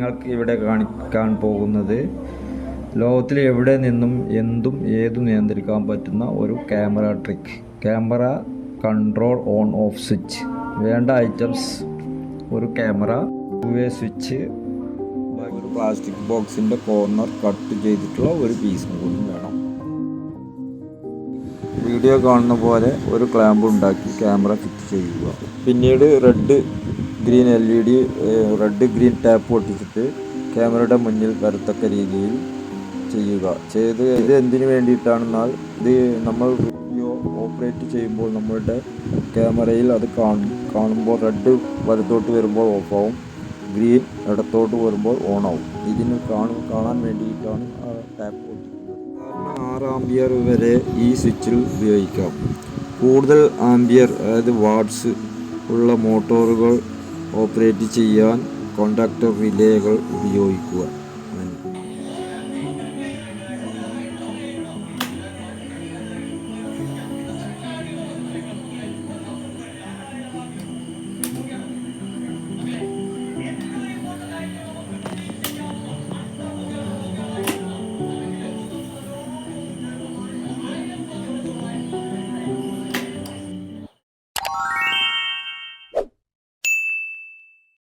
നിങ്ങൾക്ക് ഇവിടെ കാണിക്കാൻ പോകുന്നത് ലോകത്തിൽ എവിടെ നിന്നും എന്തും ഏതും നിയന്ത്രിക്കാൻ പറ്റുന്ന ഒരു camera trick. Camera control on off switch. വേണ്ട ഐറ്റംസ്: ഒരു ക്യാമറ, യുഎ സ്വിച്ച്, ഒരു പ്ലാസ്റ്റിക് ബോക്സിൻ്റെ കോർണർ കട്ട് ചെയ്തിട്ടുള്ള ഒരു പീസും കൂടി വേണം. വീഡിയോ കാണുന്ന പോലെ ഒരു ക്ലാമ്പ് ഉണ്ടാക്കി ക്യാമറ ഫിറ്റ് ചെയ്യുക. പിന്നീട് റെഡ് ഗ്രീൻ ടാപ്പ് ഒട്ടിച്ചിട്ട് ക്യാമറയുടെ മുന്നിൽ വരത്തക്ക രീതിയിൽ ചെയ്യുക. ഇത് എന്തിനു വേണ്ടിയിട്ടാണെന്നാൽ ഇത് നമ്മൾ വീഡിയോ ഓപ്പറേറ്റ് ചെയ്യുമ്പോൾ നമ്മളുടെ ക്യാമറയിൽ അത് കാണുമ്പോൾ റെഡ് വലത്തോട്ട് വരുമ്പോൾ ഓഫാവും, ഗ്രീൻ ഇടത്തോട്ട് വരുമ്പോൾ ഓണാവും. ഇതിന് കാണാൻ വേണ്ടിയിട്ടാണ് ആ ടാപ്പ് ഒട്ടിക്കുന്നത്. 6 ആംപിയർ വരെ ഈ സ്വിച്ചിൽ ഉപയോഗിക്കാം. കൂടുതൽ ആംപിയർ അതായത് വാട്ട്സ് ഉള്ള മോട്ടോറുകൾ ഓപ്പറേറ്റ് ചെയ്യാൻ കോണ്ടാക്ടർ റിലേകൾ ഉപയോഗിക്കുക.